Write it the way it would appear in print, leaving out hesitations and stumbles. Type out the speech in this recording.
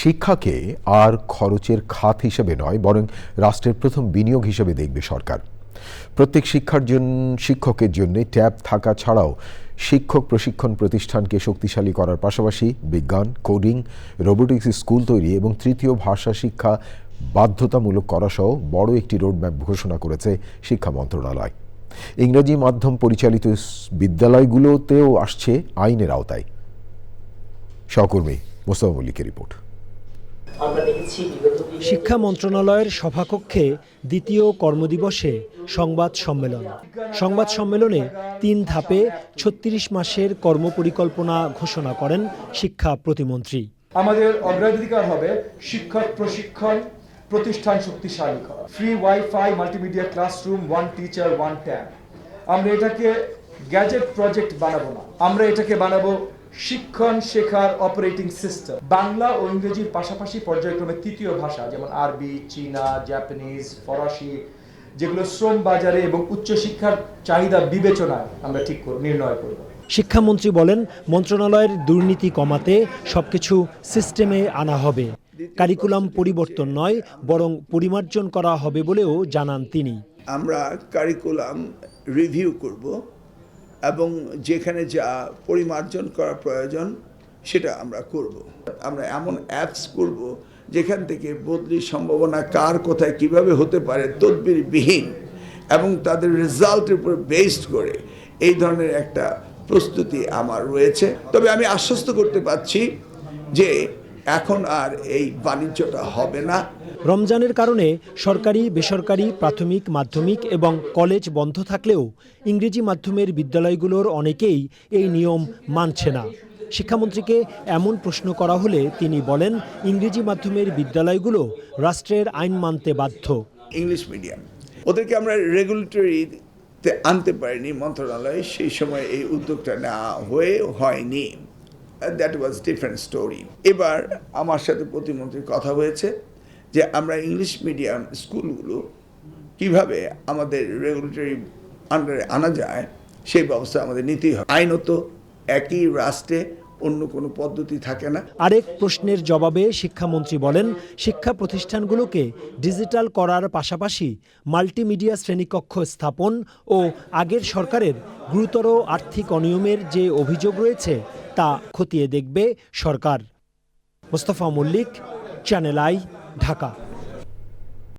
শিক্ষাকে আর খরচের খাত হিসেবে নয়, বরং রাষ্ট্রের প্রথম বিনিয়োগ হিসেবে দেখবে সরকার। প্রত্যেক শিক্ষকের জন্য ট্যাব থাকা ছাড়াও শিক্ষক প্রশিক্ষণ প্রতিষ্ঠানকে শক্তিশালী করার পাশাপাশি বিজ্ঞান, কোডিং, রোবোটিক্স স্কুল তৈরি এবং তৃতীয় ভাষা শিক্ষা বাধ্যতামূলক করাসহ বড় একটি রোডম্যাপ ঘোষণা করেছে শিক্ষা মন্ত্রণালয়। ইংরেজি মাধ্যম পরিচালিত বিদ্যালয়গুলোতেও আসছে আইনের আওতায়। সহকর্মী মোস্তফা মল্লিকের রিপোর্ট। শিক্ষা মন্ত্রণালয়ের সভাকক্ষে দ্বিতীয় কর্মদিবসে সংবাদ সম্মেলনে 3 ধাপে 36 মাসের কর্মপরিকল্পনা ঘোষণা করেন শিক্ষা প্রতিমন্ত্রী। আমাদের অগ্রাধিকার হবে শিক্ষক প্রশিক্ষণ প্রতিষ্ঠান শক্তিশালী করা, free wifi, multimedia classroom, 1 teacher 1 tab. আমরা এটাকে গ্যাজেট প্রজেক্ট বানাবো না, আমরা এটাকে বানাবো শিক্ষণ শেখার অপারেটিং সিস্টেম। বাংলা ও ইংরেজির পাশাপাশি পর্যায়ক্রমে তৃতীয় ভাষা যেমন আরবি, চীনা, জাপানিজ, ফরাসি, যেগুলো শ্রম বাজারে এবং উচ্চশিক্ষার চাহিদা বিবেচনায় আমরা নির্ণয় করব। শিক্ষামন্ত্রী বলেন, মন্ত্রণালয়ের দুর্নীতি কমাতে সবকিছু সিস্টেমে আনা হবে। কারিকুলাম পরিবর্তন নয়, বরং পরিমার্জন করা হবে বলেও জানান তিনি। আমরা কারিকুলাম রিভিউ করব এবং যেখানে যা পরিমার্জন করা প্রয়োজন সেটা আমরা করব। আমরা এমন অ্যাপস করব যেখান থেকে বদলির সম্ভাবনা কার কোথায় কিভাবে হতে পারে তদবিরবিহীন এবং তাদের রেজাল্টের উপর বেসড করে এই ধরনের একটা প্রস্তুতি আমার রয়েছে। তবে আমি আশ্বস্ত করতে পারছি যে এখন আর এই বাণিজ্যটা হবে না। রমজানের কারণে সরকারি, বেসরকারি, প্রাথমিক, মাধ্যমিক এবং কলেজ বন্ধ থাকলেও ইংরেজি মাধ্যমের বিদ্যালয়গুলোর অনেকেই এই নিয়ম মানছে না। শিক্ষামন্ত্রীকে এমন প্রশ্ন করা হলে তিনি বলেন, ইংরেজি মাধ্যমের বিদ্যালয়গুলো রাষ্ট্রের আইন মানতে বাধ্য। ইংলিশ মিডিয়াম ওদেরকে আমরা রেগুলেটরিতে আনতে পারিনি মন্ত্রণালয়ে, সেই সময় এই উদ্যোগটা নেওয়া হয়নি। That was different story. এবার আমার সাথে প্রতিমন্ত্রীর কথা হয়েছে যে আমরা ইংলিশ মিডিয়াম স্কুলগুলো কিভাবে আমাদের রেগুলেটরি আন্ডারে আনা যায় সেই ব্যবস্থা আমাদের নিতেই হবে। আইনত একই রাষ্ট্রে অন্য কোনো পদ্ধতি থাকে না। আরেক প্রশ্নের জবাবে শিক্ষামন্ত্রী বলেন, শিক্ষা প্রতিষ্ঠানগুলোকে ডিজিটাল করার পাশাপাশি মাল্টিমিডিয়া শ্রেণীকক্ষ স্থাপন ও আগের সরকারের গুরুতর আর্থিক অনিয়মের যে অভিযোগ রয়েছে তা খতিয়ে দেখবে সরকার। Mostafa Mallik, channel I, Dhaka.